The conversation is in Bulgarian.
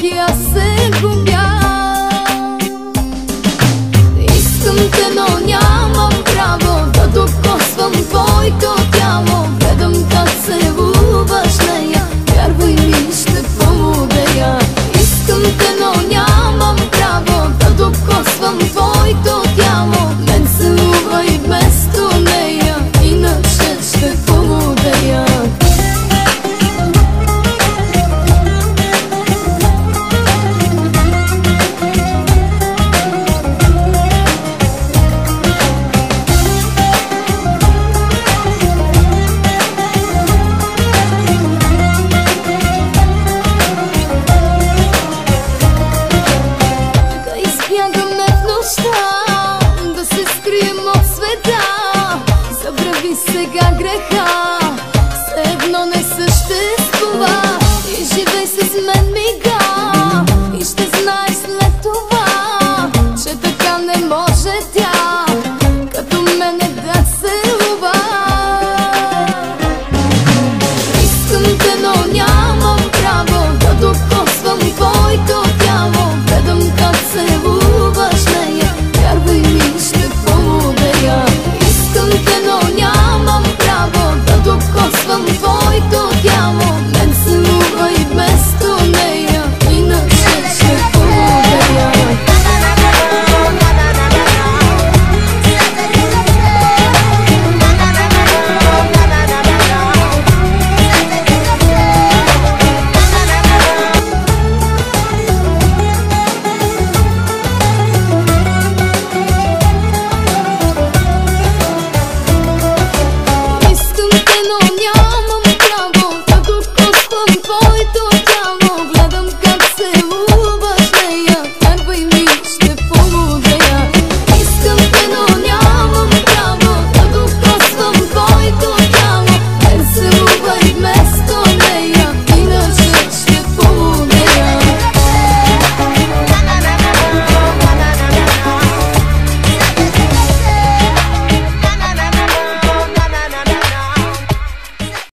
оки аз се губя. Искам те, но нямам право да докосвам твоето тяло. Гледам как се луваш нея, вярвай ми, ще полудея. Искам те, но нямам право да докосвам твоето тяло. Мен се лува и вместо нея, иначе ще полудея. Да се скрием от света, забрави сега греха, все едно не съществува и живей с мен.